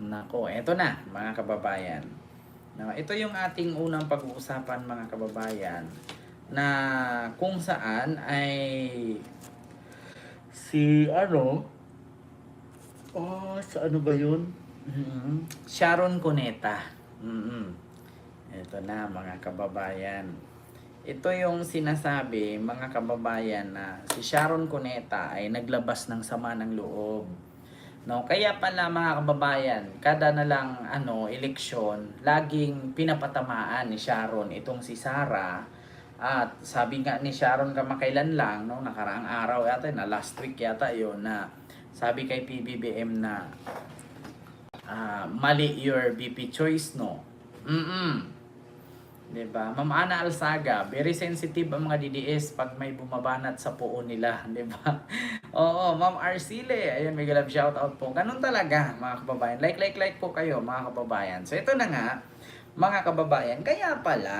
Nako, eto na mga kababayan. No, ito yung ating unang pag-uusapan mga kababayan na kung saan ay si ano, sa ano ba yun? Sharon Cuneta. Ito na mga kababayan. Ito yung sinasabi mga kababayan na si Sharon Cuneta ay naglabas ng sama ng loob. No, kaya pala mga kababayan, kada na lang eleksyon, laging pinapatamaan ni Sharon itong si Sara. At sabi nga ni Sharon kamakailan lang, no, nakaraang araw yata, na last week yata yon, na sabi kay PBBM na mali your BP choice, no. Diba? Ma'am Ana Alsaga, very sensitive ang mga DDS pag may bumabanat sa puo nila, 'di ba? Oo, Ma'am Arcile, ayun, may love shout out po. Ganun talaga, mga kababayan. Like po kayo, mga kababayan. So ito na nga, mga kababayan, kaya pala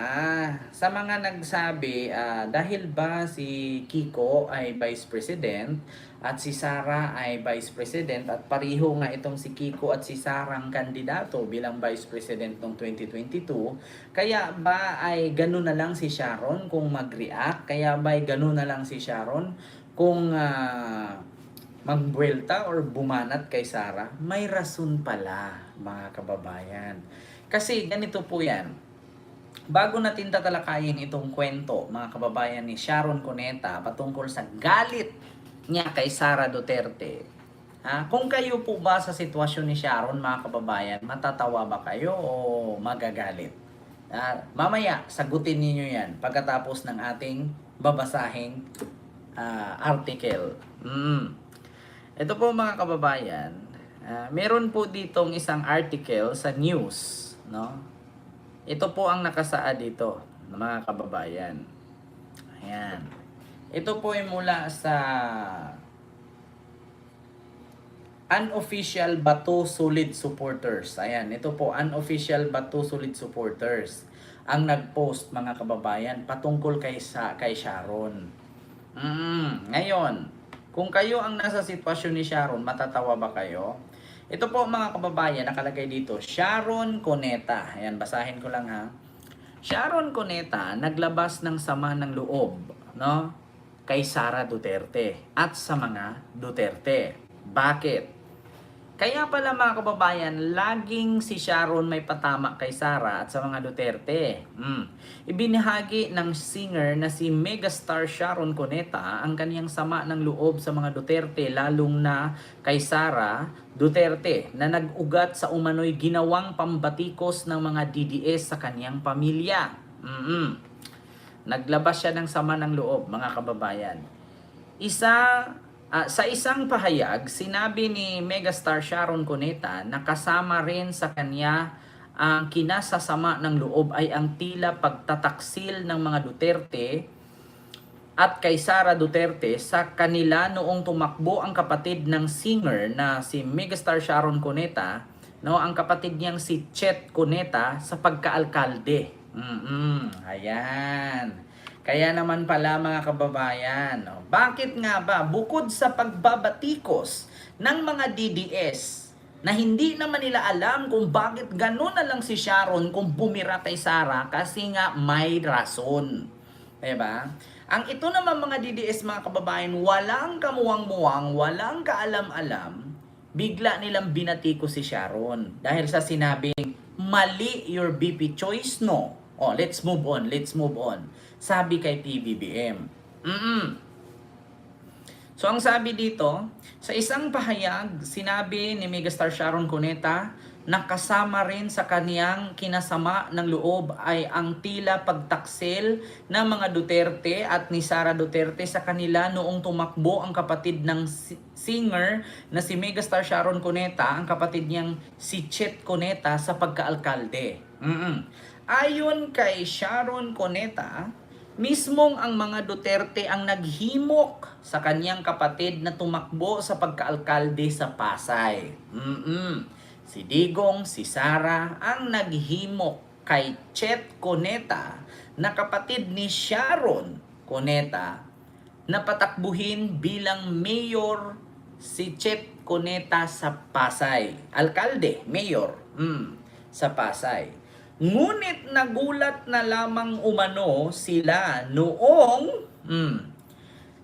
sa mga nagsabi, dahil ba si Kiko ay Vice President at si Sara ay Vice President at pareho nga itong si Kiko at si Sara ang kandidato bilang Vice President noong 2022, kaya ba ay ganun na lang si Sharon kung mag-react? Kaya ba ay ganun na lang si Sharon kung magbuelta or bumanat kay Sara? May rason pala, mga kababayan. Kasi ganito po yan. Bago natin tatalakayin itong kwento, mga kababayan, ni Sharon Cuneta patungkol sa galit niya kay Sara Duterte. Kung kayo po ba sa sitwasyon ni Sharon, mga kababayan, matatawa ba kayo o magagalit? Mamaya, sagutin niyo yan pagkatapos ng ating babasahing article. Ito po mga kababayan, meron po ditong isang article sa news, no? Ito po ang nakasaad dito, mga kababayan. Ayan. Ito po ay mula sa Unofficial Bato Solid Supporters. Ayan, ito po, Unofficial Bato Solid Supporters ang nag-post, mga kababayan, patungkol kay Sharon. Ngayon, kung kayo ang nasa sitwasyon ni Sharon, matatawa ba kayo? Ito po mga kababayan, nakalagay dito, Sharon Cuneta. Ayan, basahin ko lang ha. Sharon Cuneta naglabas ng sama ng loob, no, kay Sara Duterte at sa mga Duterte. Bakit? Kaya pala mga kababayan, laging si Sharon may patama kay Sara at sa mga Duterte. Ibinahagi ng singer na si megastar Sharon Cuneta ang kaniyang sama ng loob sa mga Duterte, lalong na kay Sara Duterte na nag-ugat sa umano'y ginawang pambatikos ng mga DDS sa kaniyang pamilya. Naglabas siya ng sama ng loob, mga kababayan. Sa isang pahayag, sinabi ni megastar Sharon Cuneta na kasama rin sa kanya ang kinasasama ng loob ay ang tila pagtataksil ng mga Duterte at kay Sara Duterte sa kanila noong tumakbo ang kapatid ng singer na si megastar Sharon Cuneta, no, ang kapatid niyang si Chet Cuneta sa pagkaalkalde. Ayan. Kaya naman pala mga kababayan, no, bakit nga ba bukod sa pagbabatikos ng mga DDS na hindi naman nila alam kung bakit gano'n na lang si Sharon kung bumira kay Sara, kasi nga may rason. Diba? Ang ito naman mga DDS, mga kababayan, walang kamuwang-muwang, walang kaalam-alam, bigla nilang binatiko si Sharon dahil sa sinabing mali your BP choice, no? Let's move on. Sabi kay PBBM. So ang sabi dito, sa isang pahayag, sinabi ni megastar Sharon Cuneta na kasama rin sa kaniyang kinasama ng loob ay ang tila pagtaksil ng mga Duterte at ni Sara Duterte sa kanila noong tumakbo ang kapatid ng singer na si megastar Sharon Cuneta, ang kapatid niyang si Chet Cuneta sa pagkaalkalde. Ayon kay Sharon Cuneta, mismong ang mga Duterte ang naghimok sa kaniyang kapatid na tumakbo sa pagkaalkalde sa Pasay. Si Digong, si Sara ang naghimok kay Chet Cuneta na kapatid ni Sharon Cuneta na patakbuhin bilang mayor si Chet Cuneta sa Pasay. Alkalde, mayor, sa Pasay. Ngunit nagulat na lamang umano sila noong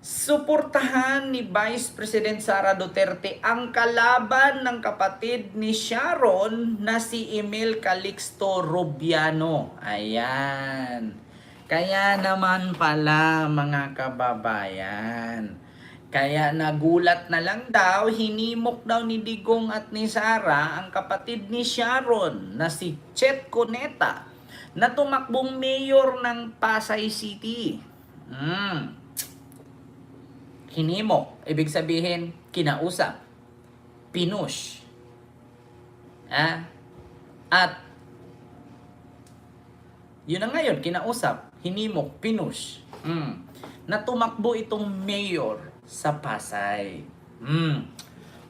suportahan ni Vice President Sara Duterte ang kalaban ng kapatid ni Sharon na si Emil Calixto Rubiano. Ayan. Kaya naman pala mga kababayan. Kaya nagulat na lang daw, hinimok daw ni Digong at ni Sara ang kapatid ni Sharon na si Chet Cuneta na tumakbong mayor ng Pasay City. Hinimok, ibig sabihin, kinausap, pinush. At yun na ngayon, kinausap, hinimok, pinush. Na tumakbo itong mayor sa Pasay.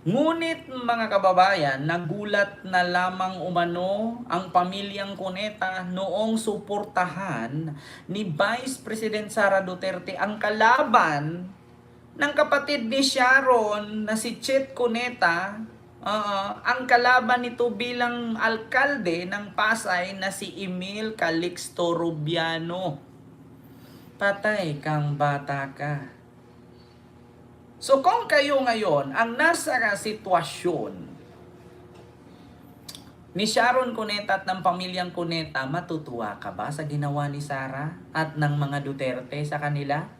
Ngunit mga kababayan, nagulat na lamang umano ang pamilyang Cuneta noong suportahan ni Vice President Sara Duterte ang kalaban ng kapatid ni Sharon na si Chet Cuneta, ang kalaban nito bilang alkalde ng Pasay na si Emil Calixto Rubiano. Patay kang bata ka. So kung kayo ngayon ang nasa sitwasyon ni Sharon Cuneta at ng pamilyang Cuneta, matutuwa ka ba sa ginawa ni Sara at ng mga Duterte sa kanila?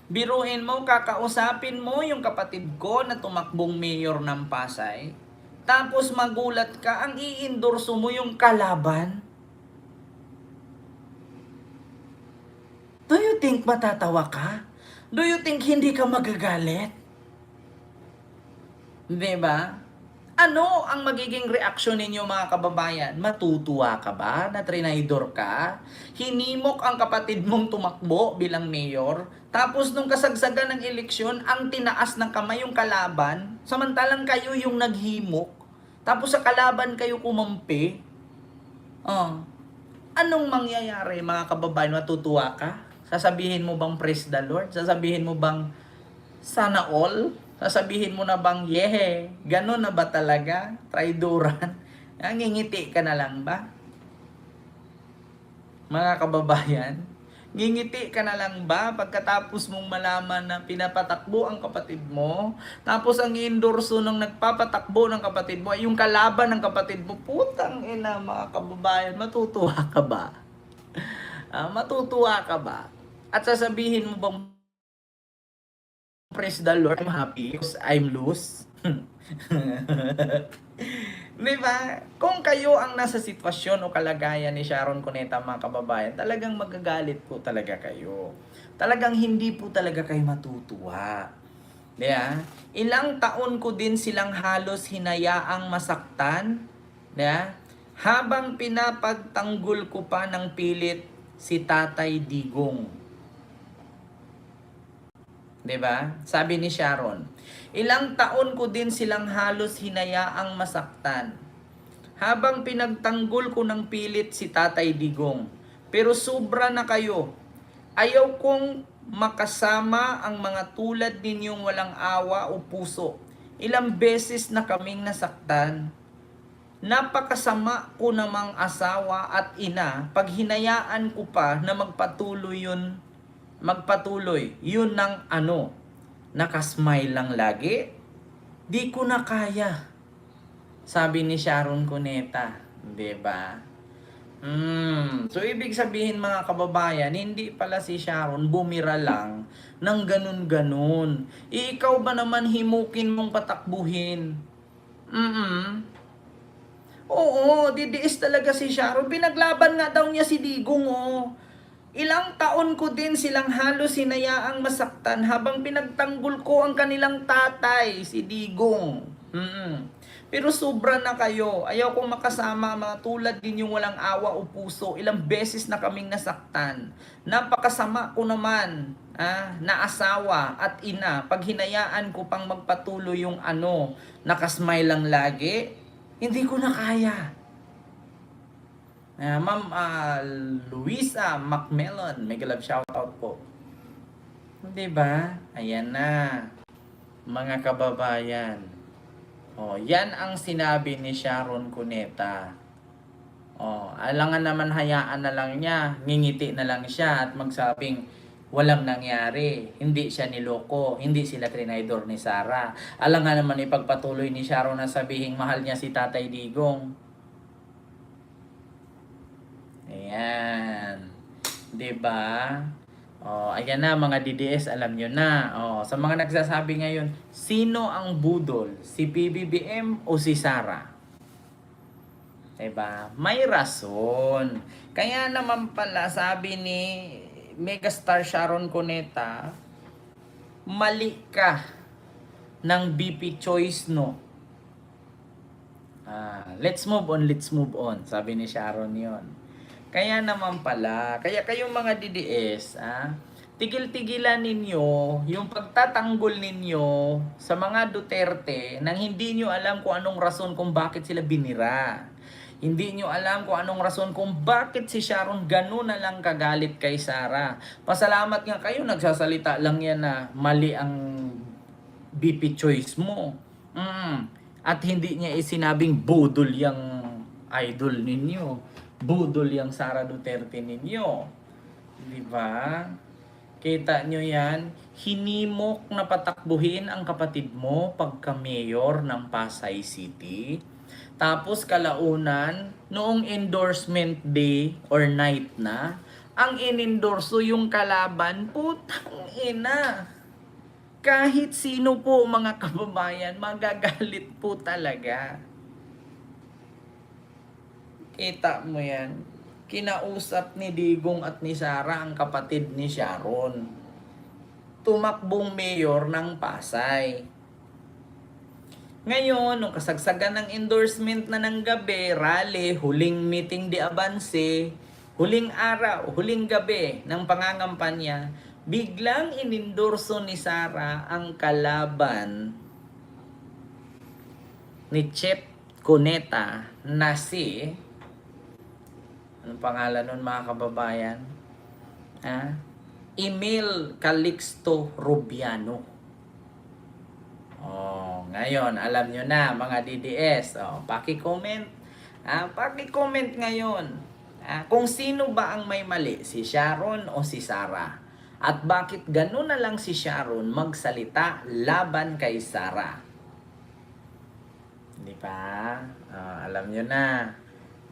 Biruin mo, kakausapin mo yung kapatid ko na tumakbong mayor ng Pasay, tapos magulat ka, ang iindorso mo yung kalaban? Do you think matatawa ka? Do you think hindi ka magagalit? Diba? Ano ang magiging reaksyon ninyo mga kababayan? Matutuwa ka ba na trinaydor ka? Hinimok ang kapatid mong tumakbo bilang mayor, tapos nung kasagsagan ng eleksyon, ang tinaas ng kamay yung kalaban, samantalang kayo yung naghimok, tapos sa kalaban kayo kumampi. Anong mangyayari mga kababayan? Matutuwa ka? Sasabihin mo bang praise the Lord? Sasabihin mo bang sana all? Sasabihin mo na bang yehe? Ganon na ba talaga? Traidoran? Ngingiti ka na lang ba? Mga kababayan, ngingiti ka na lang ba pagkatapos mong malaman na pinapatakbo ang kapatid mo? Tapos ang endorso ng nagpapatakbo ng kapatid mo ay yung kalaban ng kapatid mo. Putang ina mga kababayan, matutuwa ka ba? Matutuwa ka ba? At sasabihin mo bang praise the Lord, I'm happy because I'm loose? Diba? Kung kayo ang nasa sitwasyon o kalagayan ni Sharon Cuneta mga kababayan, talagang magagalit po talaga kayo. Talagang hindi po talaga kayo matutuwa. Diba? Ilang taon ko din silang halos hinayaang masaktan. Diba? Habang pinapagtanggol ko pa ng pilit si Tatay Digong. 'Di ba? Sabi ni Sharon, ilang taon ko din silang halos hinayaang masaktan habang pinagtanggol ko ng pilit si Tatay Digong. Pero sobra na kayo. Ayaw kong makasama ang mga tulad ninyong walang awa o puso. Ilang beses na kaming nasaktan. Napakasama ko namang asawa at ina pag hinayaan ko pa na magpatuloy yun ng nakasmile lang lagi. Di ko na kaya. Sabi ni Sharon Cuneta, 'di ba? So ibig sabihin mga kababayan, hindi pala si Sharon bumira lang ng ganun-ganun. Ikaw ba naman himukin mong patakbuhin? Oo, didiis talaga si Sharon. Pinaglaban nga daw niya si Digong, Ilang taon ko din silang halos hinayaang masaktan habang pinagtanggol ko ang kanilang tatay, si Digong. Pero sobra na kayo. Ayaw kong makasama mga tulad din yung walang awa o puso. Ilang beses na kaming nasaktan. Napakasama ko naman na asawa at ina. Pag hinayaan ko pang magpatuloy yung nakasmile lang lagi, hindi ko na kaya. Ma'am Luisa Macmillan, mega love shoutout po. Diba? Ayan na, mga kababayan. Oh, yan ang sinabi ni Sharon Cuneta. Oh, alangan naman hayaan na lang niya, ngingiti na lang siya at magsabing walang nangyari, hindi siya niloko, hindi sila trinidor ni Sarah. Alangan naman ipagpatuloy ni Sharon na sabihing mahal niya si Tatay Digong. Ayan. 'Di ba? Oh, ayan na mga DDS, alam nyo na. Oh, sa mga nagsasabi ngayon, sino ang budol? Si PBBM o si Sarah? Diba? May rason. Kaya naman pala sabi ni Megastar Sharon Cuneta, mali ka ng BP choice no. Let's move on, let's move on. Sabi ni Sharon yon. Kaya naman pala, kaya kayong mga DDS, tigil-tigilan ninyo yung pagtatanggol ninyo sa mga Duterte nang hindi nyo alam kung anong rason kung bakit sila binira. Hindi nyo alam kung anong rason kung bakit si Sharon gano'n na lang kagalit kay Sarah. Pasalamat nga kayo, nagsasalita lang yan na mali ang BP choice mo. At hindi niya isinabing budol yung idol ninyo. Budol yung Sara Duterte ninyo. Di ba? Kita nyo yan? Hinimok na patakbuhin ang kapatid mo pagka mayor ng Pasay City. Tapos kalaunan, noong endorsement day or night na, ang inendorso yung kalaban, putang ina. Kahit sino po mga kababayan, magagalit po talaga. Kita mo yan. Kinausap ni Digong at ni Sarah ang kapatid ni Sharon. Tumakbong mayor ng Pasay. Ngayon, nung kasagsagan ng endorsement na ng gabi, rally, huling meeting de avance, huling araw, huling gabi ng pangangampanya, biglang inendorso ni Sarah ang kalaban ni Chep Cuneta na si, anong pangalan nun mga kababayan? Emil Calixto Rubiano. Oh, ngayon, alam nyo na mga DDS. Oh, paki-comment. Paki-comment ngayon. Kung sino ba ang may mali, si Sharon o si Sarah? At bakit gano'n na lang si Sharon magsalita laban kay Sarah? Di ba? Alam nyo na,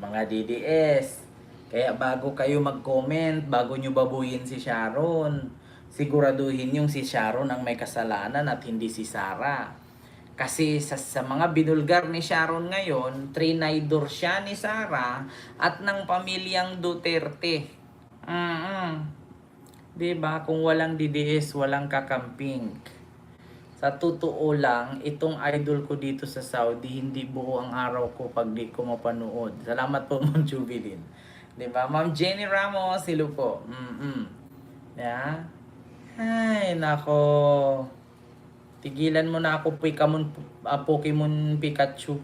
mga DDS. Kaya bago kayo mag-comment, bago nyo babuyin si Sharon, siguraduhin yung si Sharon ang may kasalanan at hindi si Sarah. Kasi sa mga binulgar ni Sharon ngayon, trinidor siya ni Sarah at ng pamilyang Duterte. Diba? Kung walang DDS, walang kakamping. Sa totoo lang, itong idol ko dito sa Saudi, hindi buo ang araw ko pag di ko mapanood. Salamat po, Ma'am Jubilin. Diba? Ma'am Jenny Ramos, silo po. Yeah? Ay, nako. Tigilan mo na ako, Pokemon Pikachu.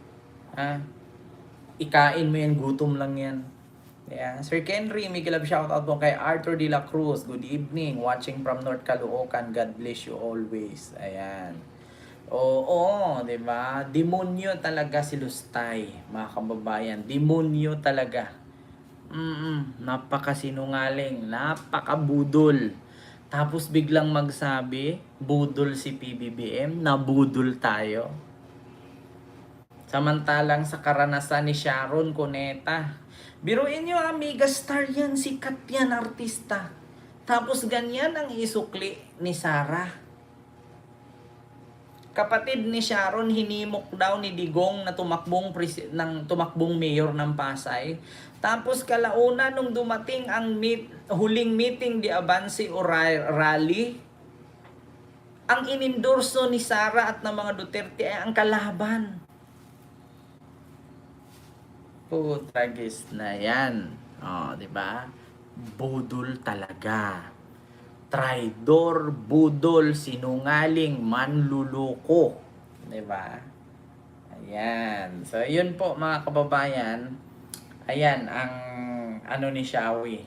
Ikain mo yan, gutom lang yan. Yeah. Sir Kenry, may kilab shoutout po kay Arthur De La Cruz. Good evening, watching from North Caloocan. God bless you always. Ayan. Oo, di ba? Demonyo talaga si Lustay, mga kababayan. Demonyo talaga. Napakasinungaling, napakabudol. Tapos biglang magsabi, budol si PBBM, nabudol tayo. Samantalang sa karanasan ni Sharon Cuneta, biruin nyo, megastar yan, sikat yan, artista. Tapos ganyan ang isukli ni Sarah. Kapatid ni Sharon, hinimok daw ni Digong na tumakbong mayor ng Pasay. Tapos kalauna nung dumating ang huling meeting di avance o rally, ang inendorso ni Sarah at ng mga Duterte ay ang kalaban. Putagis na yan. Di ba? Budol talaga. Traidor, budol, sinungaling, manluloko. Di ba? Ayan. So, yun po mga kababayan. Ayan, ang ano ni Shawi.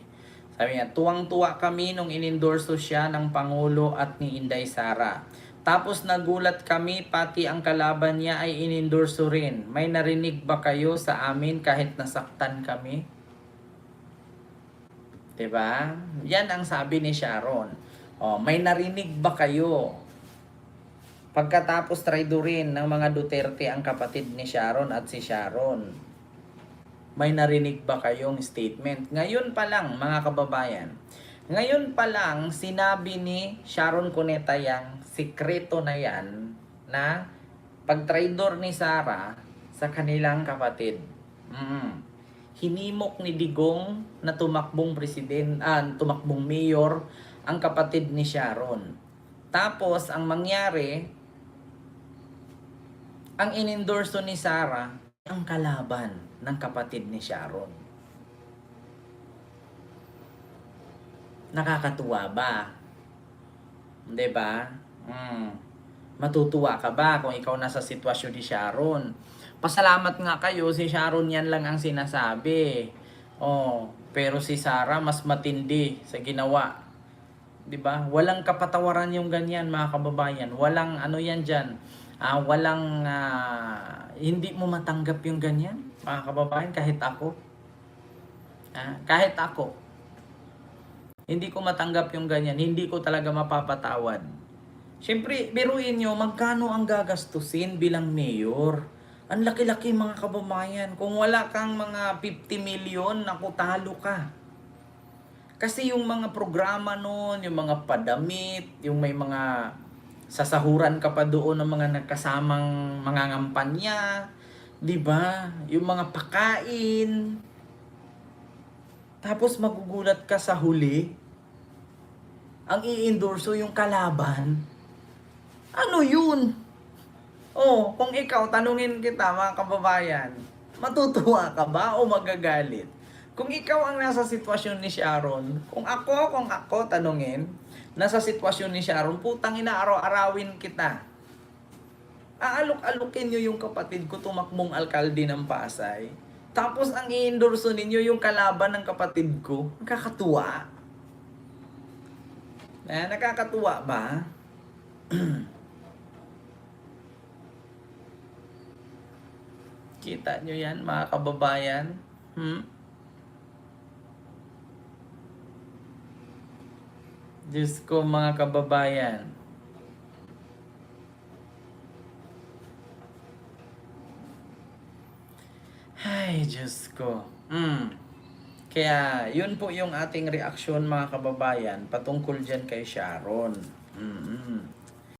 Sabi niya, tuwang-tuwa kami nung inendorso siya ng Pangulo at ni Inday Sara. Tapos nagulat kami, pati ang kalaban niya ay inendorso rin. May narinig ba kayo sa amin kahit nasaktan kami? 'Di ba? Yan ang sabi ni Sharon. Oh, may narinig ba kayo? Pagkatapos traidorin ng mga Duterte ang kapatid ni Sharon at si Sharon, may narinig ba kayong statement? Ngayon pa lang, mga kababayan, ngayon pa lang sinabi ni Sharon Cuneta yang sikreto na yan na pag-traidor ni Sara sa kanilang kapatid. Hinimok ni Digong na tumakbong tumakbong mayor ang kapatid ni Sharon. Tapos ang mangyari, ang inendorso ni Sara ang kalaban ng kapatid ni Sharon. Nakakatuwa ba? 'Di ba? Matutuwa ka ba kung ikaw nasa sitwasyon ni Sharon? Pasalamat nga kayo, si Sharon yan lang ang sinasabi. Oh, pero si Sara mas matindi sa ginawa. 'Di ba? Walang kapatawaran yung ganyan, mga kababayan. Walang ano yan diyan. Hindi mo matanggap yung ganyan, mga kababayan, kahit ako. Kahit ako. Hindi ko matanggap yung ganyan. Hindi ko talaga mapapatawad. Siyempre, biruin nyo, magkano ang gagastusin bilang mayor? Ang laki-laki, mga kababayan. Kung wala kang mga 50 million, naku, talo ka. Kasi yung mga programa noon, yung mga padamit, yung may mga sasahuran ka pa doon ng mga nagkasamang mga ngampanya, 'di ba? Yung mga pakain. Tapos magugulat ka sa huli, ang i-endorso yung kalaban. Ano 'yun? Oh, kung ikaw tanungin kita, mga kababayan, matutuwa ka ba o magagalit? Kung ikaw ang nasa sitwasyon ni Sharon, kung ako tanungin, nasa sitwasyon ni Sharon, putang ina, araw-arawin kita. Aalok-alukin nyo yung kapatid ko tumakbong alkalde ng Pasay. Tapos ang i-endorso ninyo yung kalaban ng kapatid ko. Nakakatuwa. Nakakatuwa ba? Kita nyo yan, mga kababayan? Diyos ko, mga kababayan. Ay, Diyos ko. Kaya, yun po yung ating reaksyon, mga kababayan, patungkol dyan kay Sharon.